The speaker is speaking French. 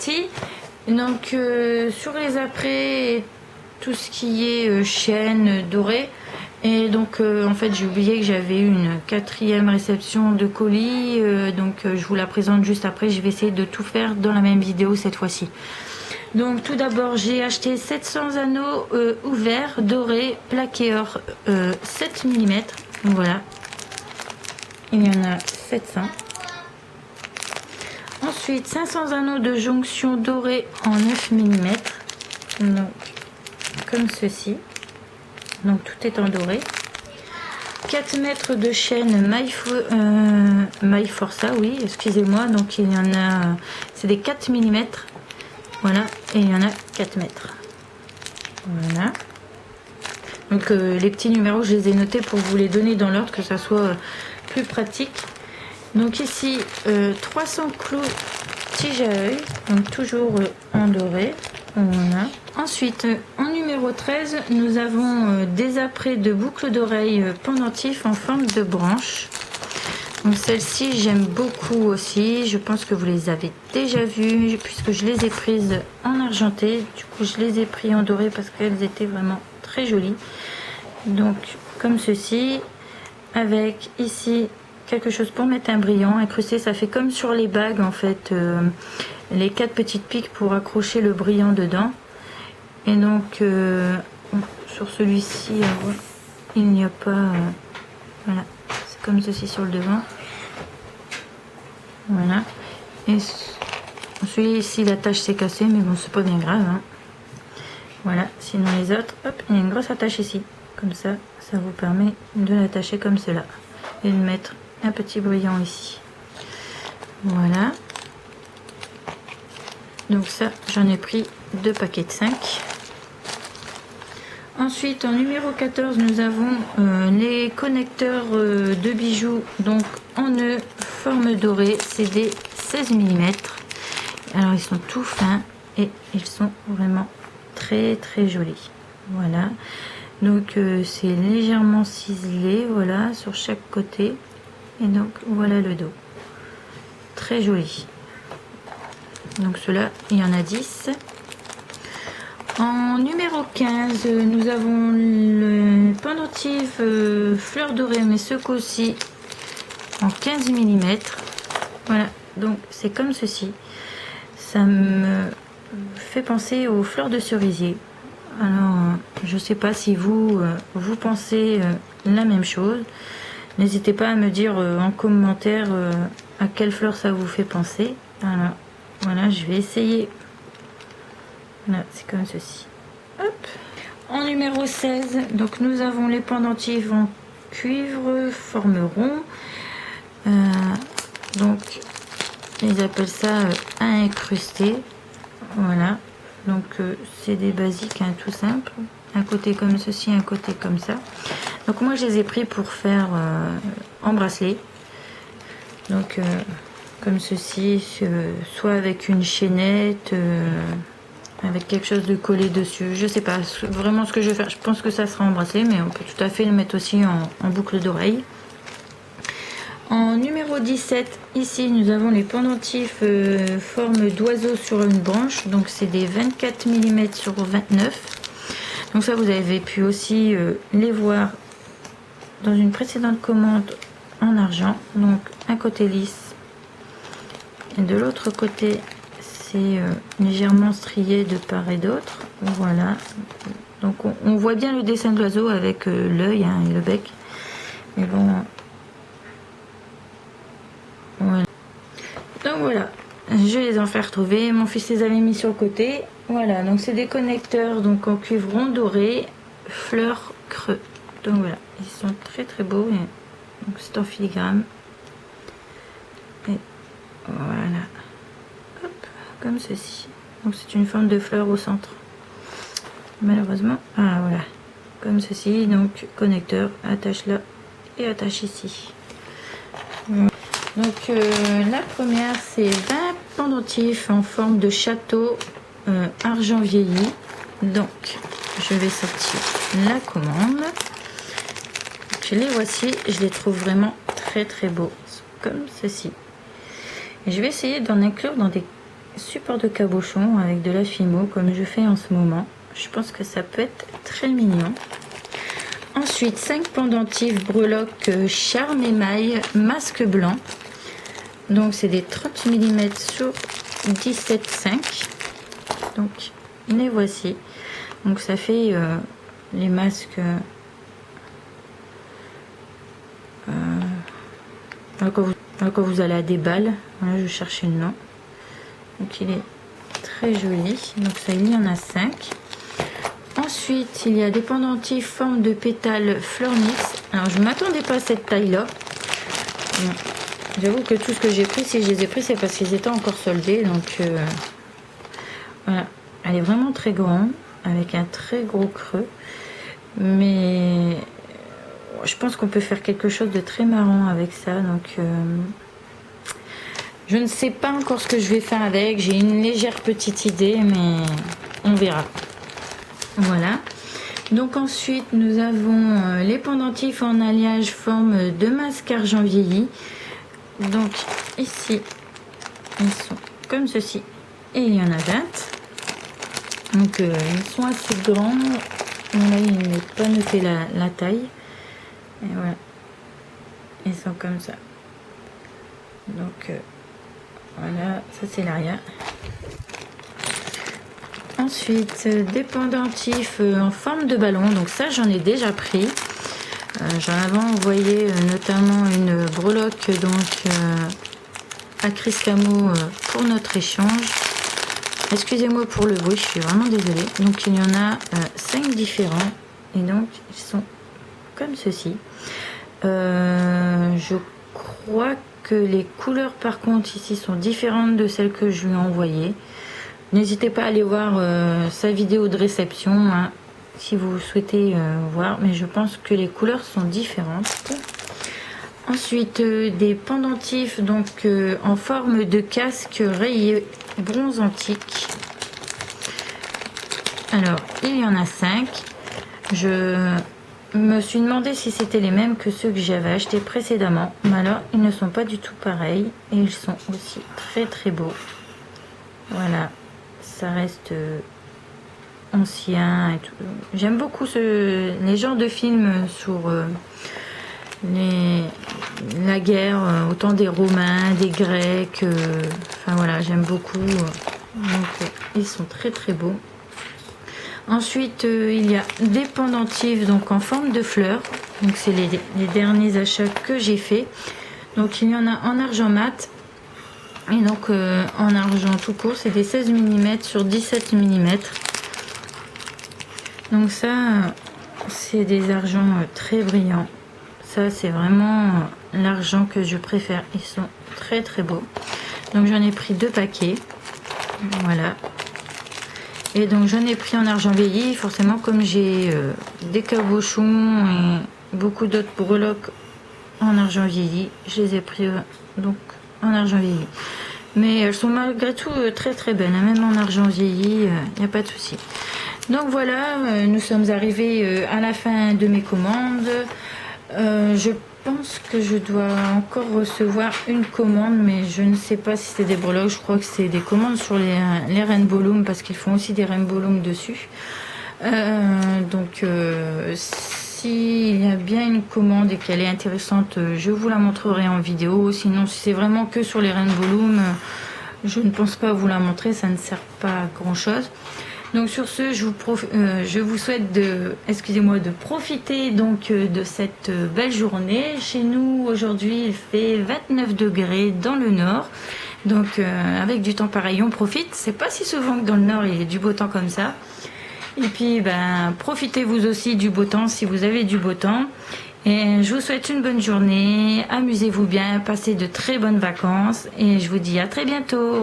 partie. Donc sur les après, tout ce qui est chaîne dorée. Et donc en fait j'ai oublié que j'avais une 4e réception de colis, donc je vous la présente juste après. Je vais essayer de tout faire dans la même vidéo cette fois-ci. Donc tout d'abord j'ai acheté 700 anneaux ouverts dorés plaqués or 7 mm. Voilà, il y en a 700. Ensuite 500 anneaux de jonction dorés en 9 mm, donc comme ceci. Donc tout est en doré. 4 mètres de chaîne maille forçat, oui, excusez-moi. Donc il y en a, c'est des 4 mm. Voilà, et il y en a 4 mètres. Voilà. Donc les petits numéros, je les ai notés pour vous les donner dans l'ordre, que ça soit plus pratique. Donc ici, 300 clous tige à œil, donc toujours en doré. Voilà. Ensuite, en numéro 13, nous avons des apprêts de boucles d'oreilles pendentifs en forme de branche. Donc celles-ci, j'aime beaucoup aussi. Je pense que vous les avez déjà vues puisque je les ai prises en argenté. Du coup, je les ai pris en doré parce qu'elles étaient vraiment très jolies. Donc, comme ceci, avec ici quelque chose pour mettre un brillant incrusté. Ça fait comme sur les bagues en fait, les 4 petites piques pour accrocher le brillant dedans. Et donc sur celui-ci il n'y a pas voilà, c'est comme ceci sur le devant. Voilà, et celui-ci l'attache s'est cassée, mais bon, c'est pas bien grave, hein. Voilà, sinon les autres, hop, il y a une grosse attache ici, comme ça vous permet de l'attacher comme cela et de mettre un petit brillant ici. Voilà, donc ça j'en ai pris 2 paquets de 5. Ensuite, en numéro 14, nous avons les connecteurs de bijoux, donc en nœud, forme dorée, c'est des 16 mm. Alors, ils sont tout fins et ils sont vraiment très très jolis. Voilà, donc c'est légèrement ciselé, voilà, sur chaque côté. Et donc, voilà le dos. Très joli. Donc, ceux-là, il y en a 10. En numéro 15, nous avons le pendentif fleur dorée, mais ce coup-ci en 15 mm. Voilà, donc c'est comme ceci. Ça me fait penser aux fleurs de cerisier. Alors, je sais pas si vous pensez la même chose. N'hésitez pas à me dire en commentaire à quelle fleur ça vous fait penser. Voilà, je vais essayer. Voilà, c'est comme ceci. Hop. En numéro 16, donc nous avons les pendentifs en cuivre, forme rond. Donc, ils appellent ça à incruster. Voilà. Donc, c'est des basiques, hein, tout simple. Un côté comme ceci, un côté comme ça. Donc, moi, je les ai pris pour faire en bracelet. Donc, comme ceci, soit avec une chaînette. Avec quelque chose de collé dessus, je sais pas vraiment ce que je vais faire. Je pense que ça sera en bracelet, mais on peut tout à fait le mettre aussi en boucle d'oreille. En numéro 17, ici nous avons les pendentifs forme d'oiseau sur une branche, donc c'est des 24 mm sur 29. Donc ça, vous avez pu aussi les voir dans une précédente commande en argent. Donc un côté lisse et de l'autre côté légèrement strié de part et d'autre. Voilà, donc on voit bien le dessin de l'oiseau avec l'œil, hein, et le bec, mais bon, voilà. Donc voilà, je les en faire retrouver. Mon fils les avait mis sur le côté. Voilà, donc c'est des connecteurs donc en cuivre rond doré, fleurs creux. Donc voilà, ils sont très très beaux. Donc c'est en filigrane. Et voilà, comme ceci. Donc c'est une forme de fleur au centre. Malheureusement, voilà, comme ceci. Donc connecteur, attache là et attache ici. Donc la première, c'est 20 pendentifs en forme de château argent vieilli. Donc je vais sortir la commande. Donc, les voici, je les trouve vraiment très très beaux, comme ceci. Et je vais essayer d'en inclure dans des support de cabochon avec de la fimo comme je fais en ce moment. Je pense que ça peut être très mignon. Ensuite, 5 pendentifs breloques charme émail masque blanc. Donc c'est des 30 mm sur 17,5. Donc les voici. Donc ça fait les masques quand vous allez à des balles. Voilà, je cherchais le nom. Donc il est très joli. Donc ça, il y en a 5. Ensuite, il y a des pendentifs forme de pétales fleur mix. Alors je ne m'attendais pas à cette taille là. J'avoue que tout ce que j'ai pris, si je les ai pris, c'est parce qu'ils étaient encore soldés. Donc voilà, elle est vraiment très grande avec un très gros creux. Mais je pense qu'on peut faire quelque chose de très marrant avec ça. Donc je ne sais pas encore ce que je vais faire avec. J'ai une légère petite idée, mais on verra. Voilà. Donc ensuite, nous avons les pendentifs en alliage forme de masque argent vieilli. Donc ici, ils sont comme ceci. Et il y en a 20. Donc ils sont assez grands. Là, il n'est pas noté la taille. Et voilà. Ils sont comme ça. Donc voilà, ça c'est l'arrière. Ensuite, des pendentifs en forme de ballon. Donc ça, j'en ai déjà pris. J'en avais envoyé notamment une breloque donc à Chris Camo pour notre échange. Excusez-moi pour le bruit, je suis vraiment désolée. Donc il y en a 5 différents. Et donc ils sont comme ceci. Je crois que les couleurs par contre ici sont différentes de celles que je lui ai envoyées. N'hésitez pas à aller voir sa vidéo de réception hein, si vous souhaitez voir, mais je pense que les couleurs sont différentes. Ensuite, des pendentifs donc en forme de casque rayé bronze antique. Alors, il y en a 5. Je me suis demandé si c'était les mêmes que ceux que j'avais achetés précédemment, mais alors ils ne sont pas du tout pareils et ils sont aussi très très beaux. Voilà. Ça reste ancien et tout. J'aime beaucoup les genres de films sur la guerre, autant des Romains, des Grecs. Enfin voilà, j'aime beaucoup. Donc ils sont très très beaux. Ensuite, il y a des pendentifs donc en forme de fleurs. Donc c'est les derniers achats que j'ai fait. Donc il y en a en argent mat. Et donc en argent tout court, c'est des 16 mm sur 17 mm. Donc ça, c'est des argents très brillants. Ça, c'est vraiment l'argent que je préfère. Ils sont très très beaux. Donc j'en ai pris 2 paquets. Voilà. Et donc j'en ai pris en argent vieilli. Forcément, comme j'ai des cabochons et beaucoup d'autres breloques en argent vieilli, je les ai pris donc en argent vieilli. Mais elles sont malgré tout très très belles, hein. Même en argent vieilli, il n'y a pas de souci. Donc voilà, nous sommes arrivés à la fin de mes commandes. Je pense que je dois encore recevoir une commande, mais je ne sais pas si c'est des breloques. Je crois que c'est des commandes sur les Rainbow Loom, parce qu'ils font aussi des Rainbow Loom dessus. Donc s'il y a bien une commande et qu'elle est intéressante, je vous la montrerai en vidéo. Sinon, si c'est vraiment que sur les Rainbow Loom, je ne pense pas vous la montrer, ça ne sert pas à grand chose. Donc sur ce, je vous souhaite de profiter donc de cette belle journée. Chez nous aujourd'hui, il fait 29 degrés dans le nord. Donc avec du temps pareil, on profite. C'est pas si souvent que dans le nord il y a du beau temps comme ça. Et puis profitez vous aussi du beau temps si vous avez du beau temps. Et je vous souhaite une bonne journée. Amusez-vous bien, passez de très bonnes vacances et je vous dis à très bientôt.